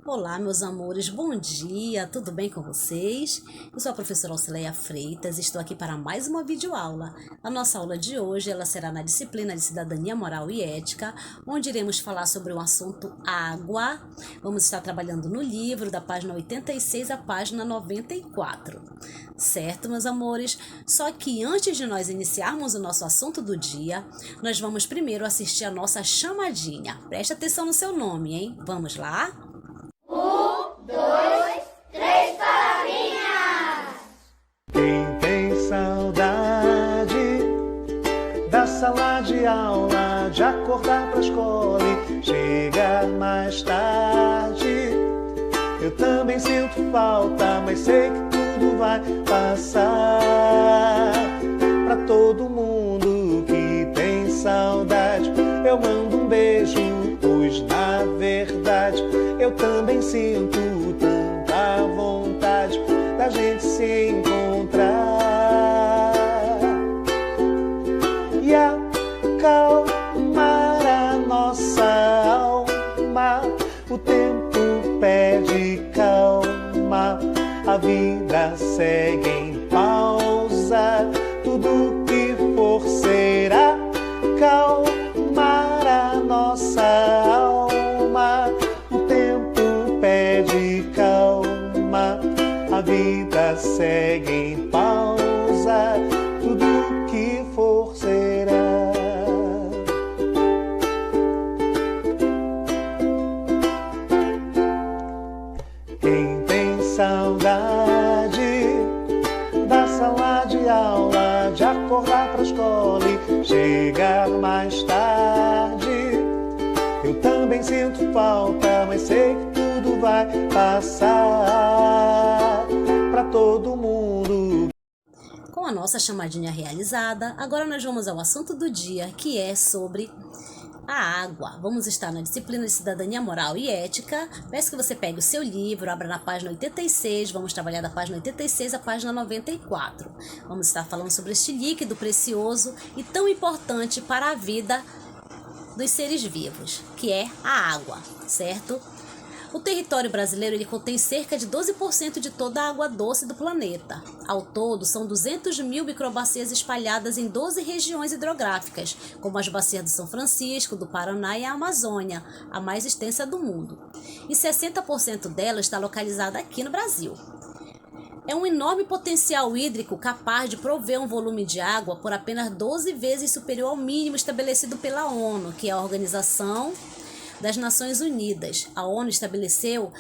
Olá, meus amores, bom dia, tudo bem com vocês? Eu sou a professora Auxileia Freitas e estou aqui para mais uma videoaula. A nossa aula de hoje ela será na disciplina de Cidadania Moral e Ética, onde iremos falar sobre o assunto água. Vamos estar trabalhando no livro da página 86 à página 94. Certo, meus amores? Só que antes de nós iniciarmos o nosso assunto do dia, nós vamos primeiro assistir a nossa chamadinha. Preste atenção no seu nome, hein? Vamos lá? 1, 2, 3, palavrinhas! Quem tem saudade da sala de aula, de acordar pra escola e chegar mais tarde. Eu também sinto falta, mas sei que tudo vai passar. Pra todo mundo que tem saudade, eu mando um beijo, pois na verdade eu também sinto tanta vontade da gente se encontrar e acalmar a nossa alma. O tempo pede calma, a vida segue em pausa. Tudo que for será calmar a nossa alma. O tempo pede calma, a vida segue em pausa. Tudo que for será. Quem tem saudade da sala de aula, de acordar pra escola e chegar mais tarde. Eu também sinto falta, mas sei que tudo vai passar. Pra todo mundo. Com a nossa chamadinha realizada, agora nós vamos ao assunto do dia, que é sobre a água. Vamos estar na disciplina de Cidadania Moral e Ética. Peço que você pegue o seu livro, abra na página 86, vamos trabalhar da página 86 à página 94. Vamos estar falando sobre este líquido precioso e tão importante para a vida dos seres vivos, que é a água, certo? O território brasileiro ele contém cerca de 12% de toda a água doce do planeta. Ao todo, são 200 mil microbacias espalhadas em 12 regiões hidrográficas, como as bacias do São Francisco, do Paraná e a Amazônia, a mais extensa do mundo. E 60% dela está localizada aqui no Brasil. É um enorme potencial hídrico capaz de prover um volume de água por apenas 12 vezes superior ao mínimo estabelecido pela ONU, que é a Organização das Nações Unidas. A ONU estabeleceu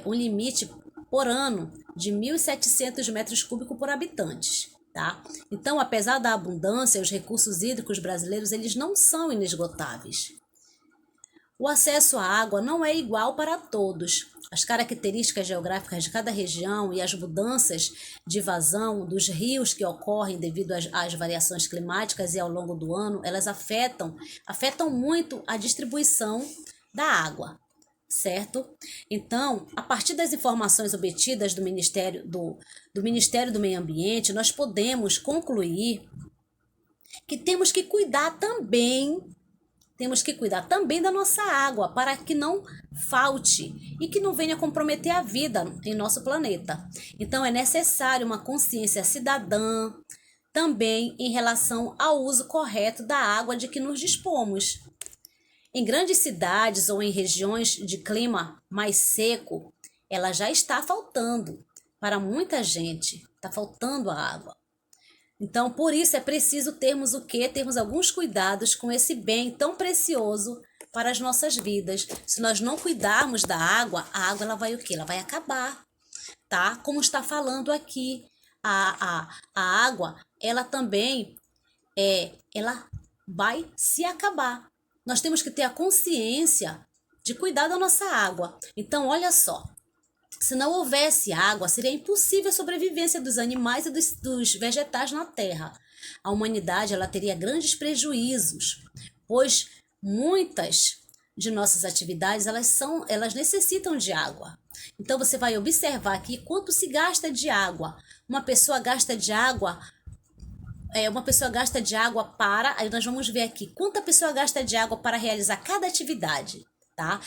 um limite por ano de 1.700 metros cúbicos por habitantes. Tá? Então, apesar da abundância, os recursos hídricos brasileiros eles não são inesgotáveis. O acesso à água não é igual para todos. As características geográficas de cada região e as mudanças de vazão dos rios que ocorrem devido às variações climáticas e ao longo do ano, elas afetam muito a distribuição da água, certo? Então, a partir das informações obtidas do Ministério do Meio Ambiente, nós podemos concluir que temos que cuidar também da nossa água para que não falte e que não venha comprometer a vida em nosso planeta. Então, é necessário uma consciência cidadã também em relação ao uso correto da água de que nos dispomos. Em grandes cidades ou em regiões de clima mais seco, ela já está faltando. Para muita gente, está faltando a água. Então, por isso é preciso termos o quê? Termos alguns cuidados com esse bem tão precioso para as nossas vidas. Se nós não cuidarmos da água, a água ela vai o quê? Ela vai acabar, tá? Como está falando aqui, a água, ela também ela vai se acabar. Nós temos que ter a consciência de cuidar da nossa água. Então, olha só. Se não houvesse água, seria impossível a sobrevivência dos animais e dos vegetais na Terra. A humanidade ela teria grandes prejuízos, pois muitas de nossas atividades elas necessitam de água. Então você vai observar aqui quanto se gasta de água. Uma pessoa gasta de água para... Aí nós vamos ver aqui quanta pessoa gasta de água para realizar cada atividade, tá?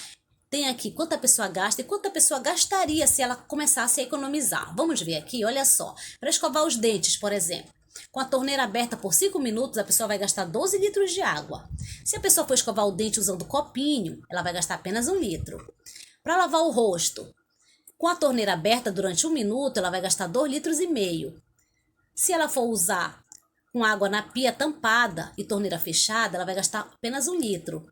tem aqui quanto a pessoa gasta e quanto a pessoa gastaria se ela começasse a economizar. Vamos ver aqui, olha só. Para escovar os dentes, por exemplo, com a torneira aberta por 5 minutos, a pessoa vai gastar 12 litros de água. Se a pessoa for escovar o dente usando copinho, ela vai gastar apenas 1 litro. Para lavar o rosto, com a torneira aberta durante 1 minuto, ela vai gastar 2,5 litros. Se ela for usar com água na pia tampada e torneira fechada, ela vai gastar apenas 1 litro.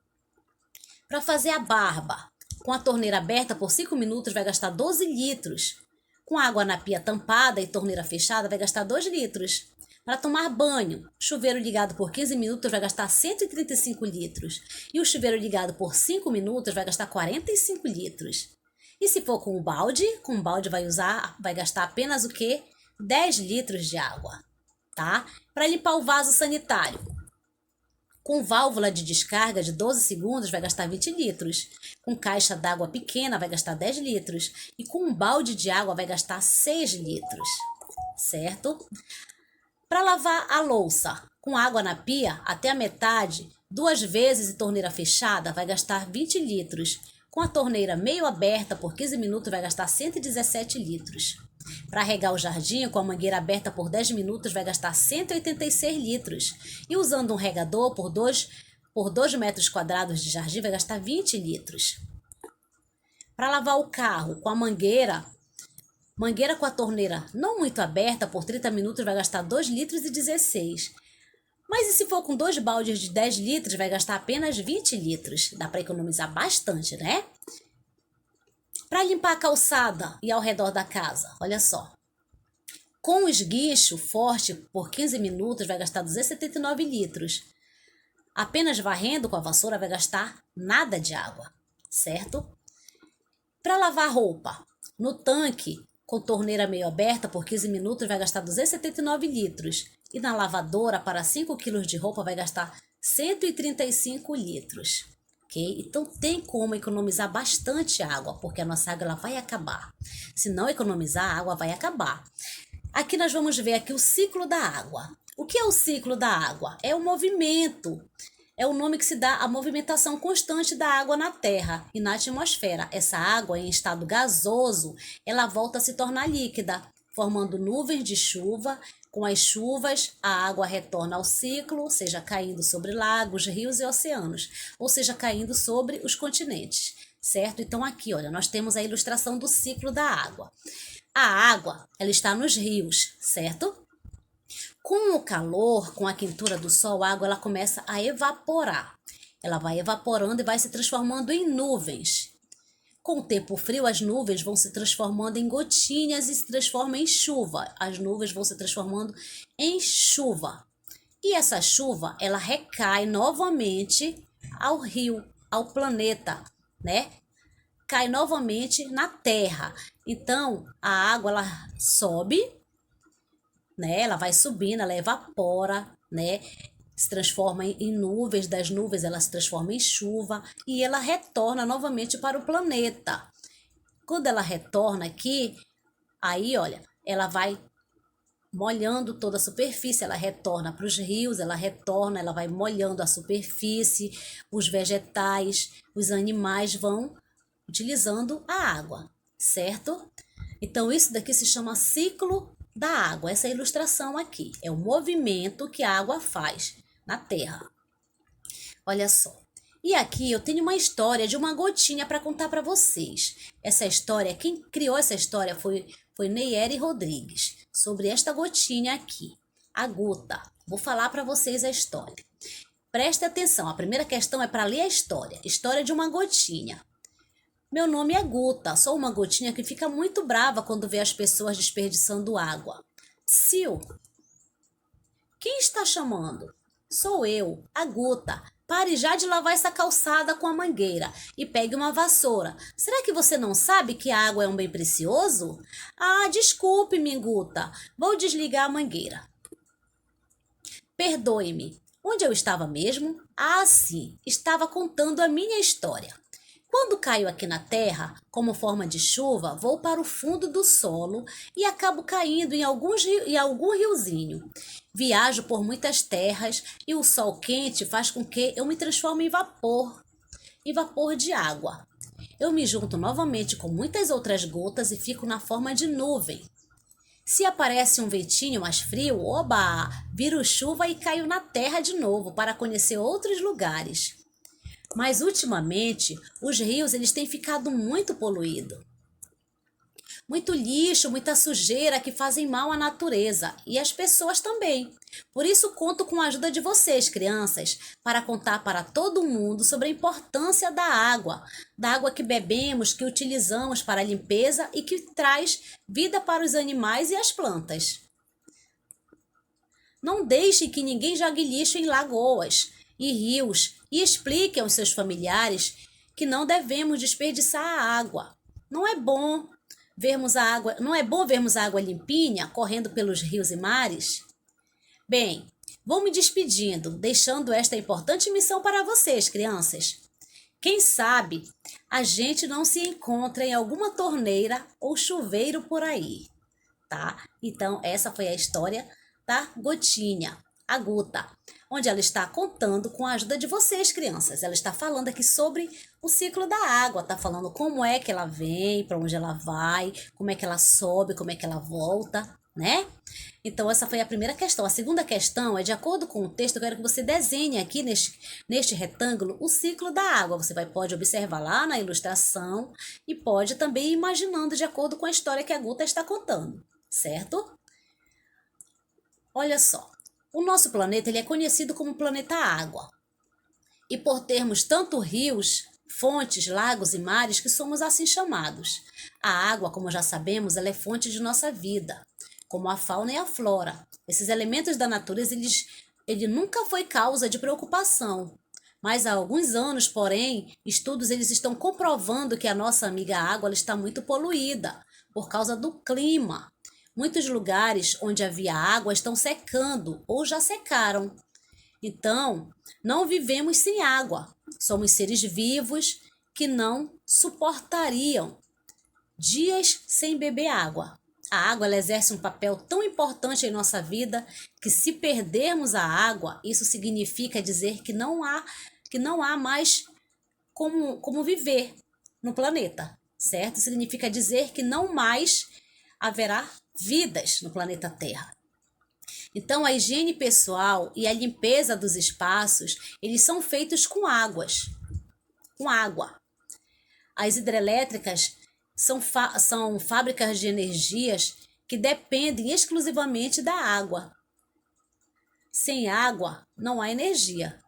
Para fazer a barba, com a torneira aberta por 5 minutos, vai gastar 12 litros. Com água na pia tampada e torneira fechada, vai gastar 2 litros. Para tomar banho, chuveiro ligado por 15 minutos vai gastar 135 litros. E o chuveiro ligado por 5 minutos vai gastar 45 litros. E se for com o balde vai gastar apenas o quê? 10 litros de água, tá? Para limpar o vaso sanitário, com válvula de descarga de 12 segundos vai gastar 20 litros. Com caixa d'água pequena vai gastar 10 litros. E com um balde de água vai gastar 6 litros, certo? Para lavar a louça, com água na pia até a metade, 2 vezes e torneira fechada, vai gastar 20 litros. Com a torneira meio aberta por 15 minutos, vai gastar 117 litros. Para regar o jardim, com a mangueira aberta por 10 minutos, vai gastar 186 litros. E usando um regador por 2 metros quadrados de jardim, vai gastar 20 litros. Para lavar o carro, com a mangueira com a torneira não muito aberta, por 30 minutos vai gastar 2,16 litros. Mas e se for com 2 baldes de 10 litros, vai gastar apenas 20 litros. Dá para economizar bastante, né? Para limpar a calçada e ao redor da casa, olha só. Com o esguicho forte por 15 minutos, vai gastar 279 litros. Apenas varrendo com a vassoura vai gastar nada de água, certo? Para lavar roupa, no tanque, com torneira meio aberta por 15 minutos, vai gastar 279 litros. E na lavadora, para 5 quilos de roupa, vai gastar 135 litros. Ok? Então, tem como economizar bastante água, porque a nossa água ela vai acabar. Se não economizar, a água vai acabar. Aqui nós vamos ver aqui o ciclo da água. O que é o ciclo da água? É o movimento. É o nome que se dá à movimentação constante da água na Terra e na atmosfera. Essa água em estado gasoso, ela volta a se tornar líquida, formando nuvens de chuva. Com as chuvas, a água retorna ao ciclo, seja caindo sobre lagos, rios e oceanos, ou seja, caindo sobre os continentes, certo? Então aqui, olha, nós temos a ilustração do ciclo da água. A água, ela está nos rios, certo? Com o calor, com a quentura do sol, a água ela começa a evaporar. Ela vai evaporando e vai se transformando em nuvens. Com o tempo frio, as nuvens vão se transformando em gotinhas e se transformam em chuva. As nuvens vão se transformando em chuva. E essa chuva, ela recai novamente ao rio, ao planeta, né? Cai novamente na Terra. Então, a água, ela sobe, né? Ela vai subindo, ela evapora, né? Se transforma em nuvens, das nuvens ela se transforma em chuva e ela retorna novamente para o planeta. Quando ela retorna aqui, aí olha, ela vai molhando toda a superfície, ela retorna para os rios, ela vai molhando a superfície, os vegetais, os animais vão utilizando a água, certo? Então isso daqui se chama ciclo da água. Essa ilustração aqui é o movimento que a água faz na Terra. Olha só. E aqui eu tenho uma história de uma gotinha para contar para vocês. Essa história, quem criou essa história foi Neyere Rodrigues, sobre esta gotinha aqui, a gota. Vou falar para vocês a história. Preste atenção, a primeira questão é para ler a história. História de uma gotinha. Meu nome é Guta, sou uma gotinha que fica muito brava quando vê as pessoas desperdiçando água. Psiu! Quem está chamando? Sou eu, a Guta. Pare já de lavar essa calçada com a mangueira e pegue uma vassoura. Será que você não sabe que a água é um bem precioso? Ah, desculpe-me, Guta. Vou desligar a mangueira. Perdoe-me. Onde eu estava mesmo? Ah, sim. Estava contando a minha história. Quando caio aqui na terra, como forma de chuva, vou para o fundo do solo e acabo caindo em algum riozinho. Viajo por muitas terras e o sol quente faz com que eu me transforme em vapor de água. eu me junto novamente com muitas outras gotas e fico na forma de nuvem. Se aparece um ventinho mais frio, oba, viro chuva e caio na terra de novo para conhecer outros lugares. Mas ultimamente, os rios eles têm ficado muito poluídos. Muito lixo, muita sujeira que fazem mal à natureza e às pessoas também. Por isso conto com a ajuda de vocês, crianças, para contar para todo mundo sobre a importância da água que bebemos, que utilizamos para a limpeza e que traz vida para os animais e as plantas. Não deixe que ninguém jogue lixo em lagoas e rios e explique aos seus familiares que não devemos desperdiçar a água. Não é bom vermos a água limpinha correndo pelos rios e mares? Bem, vou me despedindo, deixando esta importante missão para vocês, crianças. Quem sabe a gente não se encontra em alguma torneira ou chuveiro por aí, tá? Então, essa foi a história da Gotinha, a Guta, onde ela está contando com a ajuda de vocês, crianças. Ela está falando aqui sobre o ciclo da água, está falando como é que ela vem, para onde ela vai, como é que ela sobe, como é que ela volta, né? Então, essa foi a primeira questão. A segunda questão é, de acordo com o texto, eu quero que você desenhe aqui neste retângulo o ciclo da água. Você pode observar lá na ilustração e pode também ir imaginando de acordo com a história que a Guta está contando, certo? Olha só, o nosso planeta ele é conhecido como planeta Água. E por termos tanto rios, fontes, lagos e mares que somos assim chamados. A água, como já sabemos, ela é fonte de nossa vida, como a fauna e a flora. Esses elementos da natureza, ele nunca foi causa de preocupação. Mas há alguns anos, porém, estudos eles estão comprovando que a nossa amiga água ela está muito poluída por causa do clima. Muitos lugares onde havia água estão secando ou já secaram. Então, não vivemos sem água. Somos seres vivos que não suportariam dias sem beber água. A água ela exerce um papel tão importante em nossa vida que, se perdermos a água, isso significa dizer que não há mais como viver no planeta, certo? Significa dizer que não mais haverá vidas no planeta Terra. Então, a higiene pessoal e a limpeza dos espaços, eles são feitos com água. As hidrelétricas são fábricas de energias que dependem exclusivamente da água. Sem água, não há energia.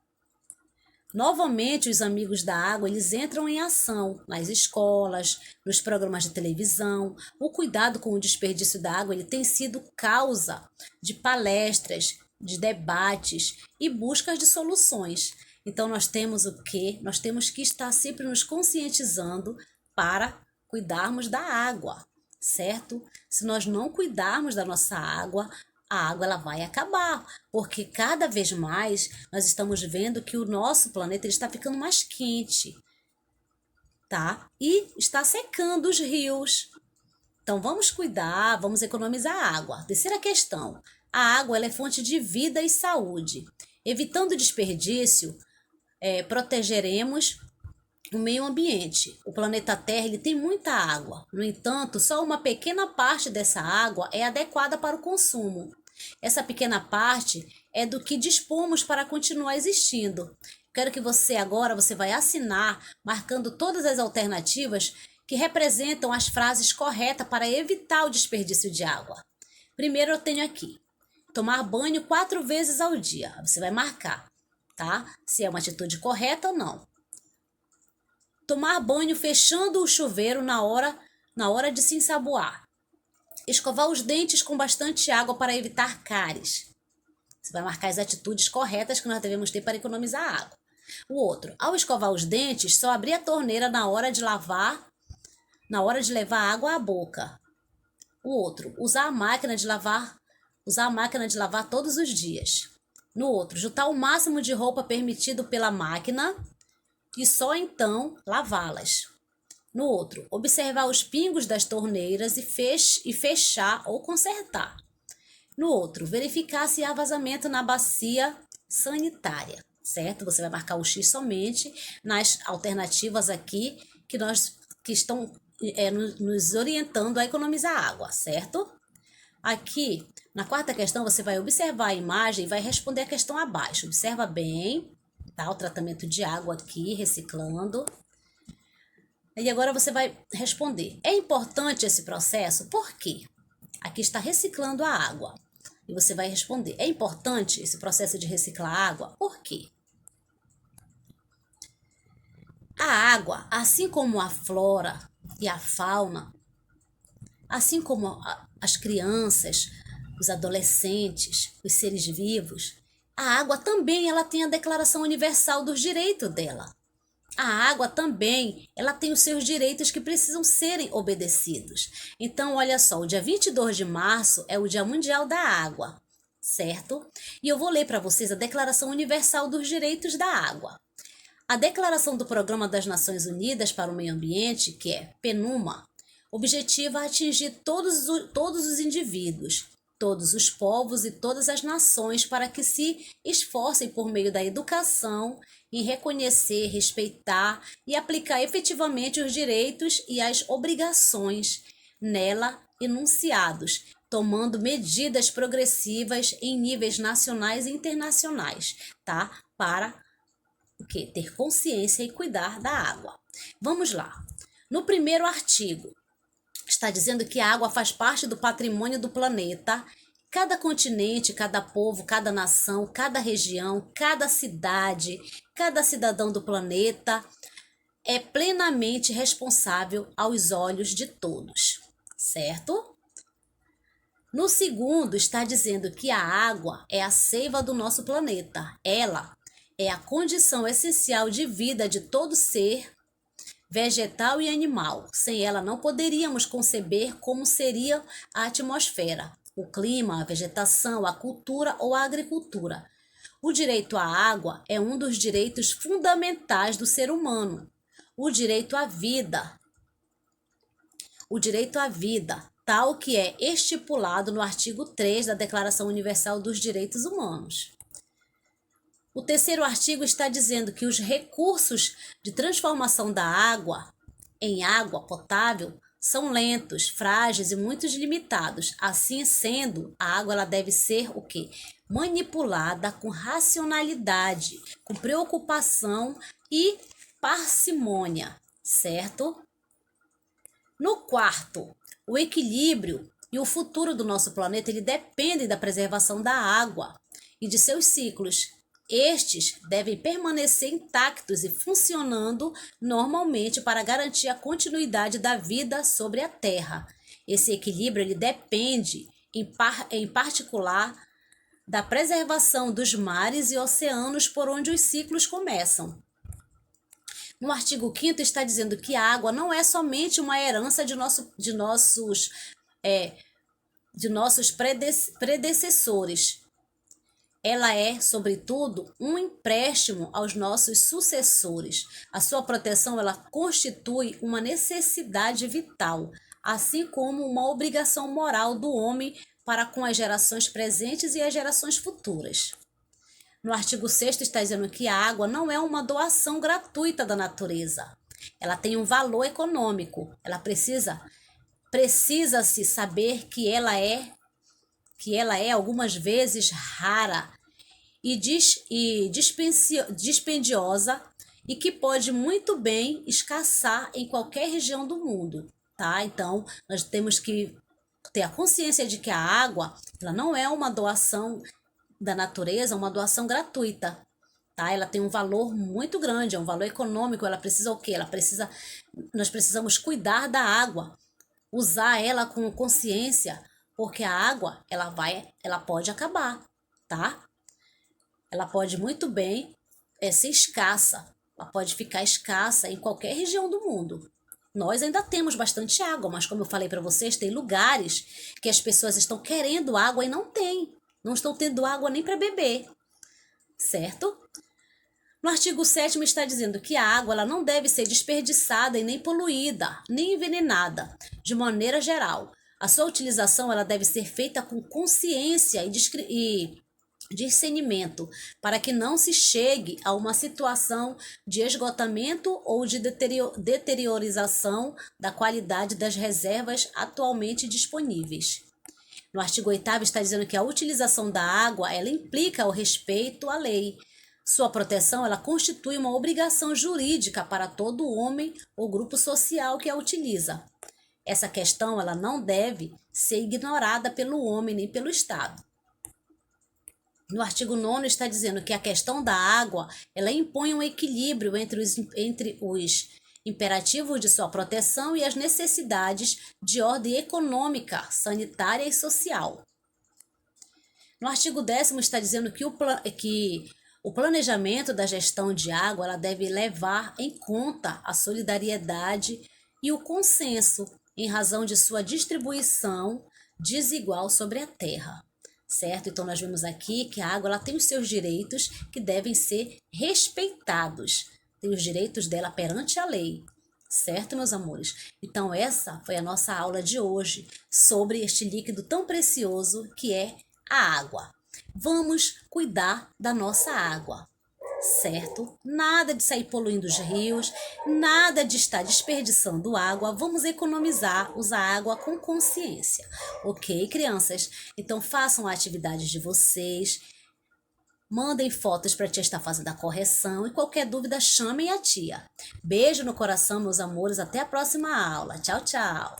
Novamente, os amigos da água, eles entram em ação nas escolas, nos programas de televisão. O cuidado com o desperdício da água, ele tem sido causa de palestras, de debates e buscas de soluções. Então, nós temos o quê? Nós temos que estar sempre nos conscientizando para cuidarmos da água, certo? Se nós não cuidarmos da nossa água, a água ela vai acabar, porque cada vez mais nós estamos vendo que o nosso planeta ele está ficando mais quente, tá? E está secando os rios. Então vamos cuidar, vamos economizar água. Terceira questão, a água ela é fonte de vida e saúde. Evitando o desperdício, protegeremos o meio ambiente. O planeta Terra ele tem muita água. No entanto, só uma pequena parte dessa água é adequada para o consumo. Essa pequena parte é do que dispomos para continuar existindo. Quero que você vai assinar, marcando todas as alternativas que representam as frases corretas para evitar o desperdício de água. Primeiro eu tenho aqui, tomar banho 4 vezes ao dia. Você vai marcar, tá? Se é uma atitude correta ou não. Tomar banho fechando o chuveiro na hora de se ensaboar. Escovar os dentes com bastante água para evitar cáries. Você vai marcar as atitudes corretas que nós devemos ter para economizar água. O outro, ao escovar os dentes, só abrir a torneira na hora de levar água à boca. O outro, usar a máquina de lavar todos os dias. No outro, juntar o máximo de roupa permitido pela máquina e só então lavá-las. No outro, observar os pingos das torneiras e fechar ou consertar. No outro, verificar se há vazamento na bacia sanitária, certo? Você vai marcar o X somente nas alternativas aqui que nós que estão nos orientando a economizar água, certo? Aqui, na quarta questão, você vai observar a imagem e vai responder a questão abaixo. Observa bem, tá? O tratamento de água aqui, reciclando. E agora você vai responder. É importante esse processo? Por quê? Aqui está reciclando a água. E você vai responder. É importante esse processo de reciclar a água? Por quê? A água, assim como a flora e a fauna, assim como as crianças, os adolescentes, os seres vivos, a água também ela tem a Declaração Universal dos Direitos dela. A água também, ela tem os seus direitos que precisam serem obedecidos. Então, olha só, o dia 22 de março é o Dia Mundial da Água, certo? E eu vou ler para vocês a Declaração Universal dos Direitos da Água. A Declaração do Programa das Nações Unidas para o Meio Ambiente, que é PNUMA, objetiva atingir todos os indivíduos, todos os povos e todas as nações para que se esforcem por meio da educação em reconhecer, respeitar e aplicar efetivamente os direitos e as obrigações nela enunciados, tomando medidas progressivas em níveis nacionais e internacionais, tá? Para o quê? Ter consciência e cuidar da água. Vamos lá. No primeiro artigo, está dizendo que a água faz parte do patrimônio do planeta. Cada continente, cada povo, cada nação, cada região, cada cidade, cada cidadão do planeta é plenamente responsável aos olhos de todos, certo? No segundo, está dizendo que a água é a seiva do nosso planeta. Ela é a condição essencial de vida de todo ser vegetal e animal. Sem ela não poderíamos conceber como seria a atmosfera, o clima, a vegetação, a cultura ou a agricultura. O direito à água é um dos direitos fundamentais do ser humano. O direito à vida. O direito à vida, tal que é estipulado no artigo 3 da Declaração Universal dos Direitos Humanos. O terceiro artigo está dizendo que os recursos de transformação da água em água potável são lentos, frágeis e muito limitados. Assim sendo, a água ela deve ser o quê? Manipulada com racionalidade, com preocupação e parcimônia, certo? No quarto, o equilíbrio e o futuro do nosso planeta ele dependem da preservação da água e de seus ciclos. Estes devem permanecer intactos e funcionando normalmente para garantir a continuidade da vida sobre a Terra. Esse equilíbrio ele depende, em particular, da preservação dos mares e oceanos por onde os ciclos começam. No artigo 5º está dizendo que a água não é somente uma herança de nossos predecessores. Ela é, sobretudo, um empréstimo aos nossos sucessores. A sua proteção ela constitui uma necessidade vital, assim como uma obrigação moral do homem para com as gerações presentes e as gerações futuras. No artigo 6º está dizendo que a água não é uma doação gratuita da natureza. Ela tem um valor econômico. Ela precisa-se saber que ela é algumas vezes rara e dispendiosa e que pode muito bem escassar em qualquer região do mundo, tá? Então, nós temos que ter a consciência de que a água, ela não é uma doação da natureza, uma doação gratuita, tá? Ela tem um valor muito grande, é um valor econômico, ela precisa o quê? Nós precisamos cuidar da água, usar ela com consciência, porque a água, ela pode acabar, tá? Ela pode muito bem ser escassa, ela pode ficar escassa em qualquer região do mundo. Nós ainda temos bastante água, mas como eu falei para vocês, tem lugares que as pessoas estão querendo água e não estão tendo água nem para beber, certo? No artigo 7º está dizendo que a água ela não deve ser desperdiçada e nem poluída, nem envenenada, de maneira geral. A sua utilização ela deve ser feita com consciência e discernimento, para que não se chegue a uma situação de esgotamento ou de deteriorização da qualidade das reservas atualmente disponíveis. No artigo 8º está dizendo que a utilização da água, ela implica o respeito à lei. Sua proteção, ela constitui uma obrigação jurídica para todo homem ou grupo social que a utiliza. Essa questão, ela não deve ser ignorada pelo homem nem pelo Estado. No artigo 9º está dizendo que a questão da água, ela impõe um equilíbrio entre os imperativos de sua proteção e as necessidades de ordem econômica, sanitária e social. No artigo 10º está dizendo que o planejamento da gestão de água, ela deve levar em conta a solidariedade e o consenso em razão de sua distribuição desigual sobre a terra. Certo? Então, nós vemos aqui que a água, ela tem os seus direitos que devem ser respeitados. Tem os direitos dela perante a lei. Certo, meus amores? Então, essa foi a nossa aula de hoje sobre este líquido tão precioso que é a água. Vamos cuidar da nossa água. Certo? Nada de sair poluindo os rios, nada de estar desperdiçando água. Vamos economizar, usar água com consciência. Ok, crianças? Então façam a atividade de vocês, mandem fotos para a tia estar fazendo a correção e qualquer dúvida chamem a tia. Beijo no coração, meus amores, até a próxima aula. Tchau, tchau!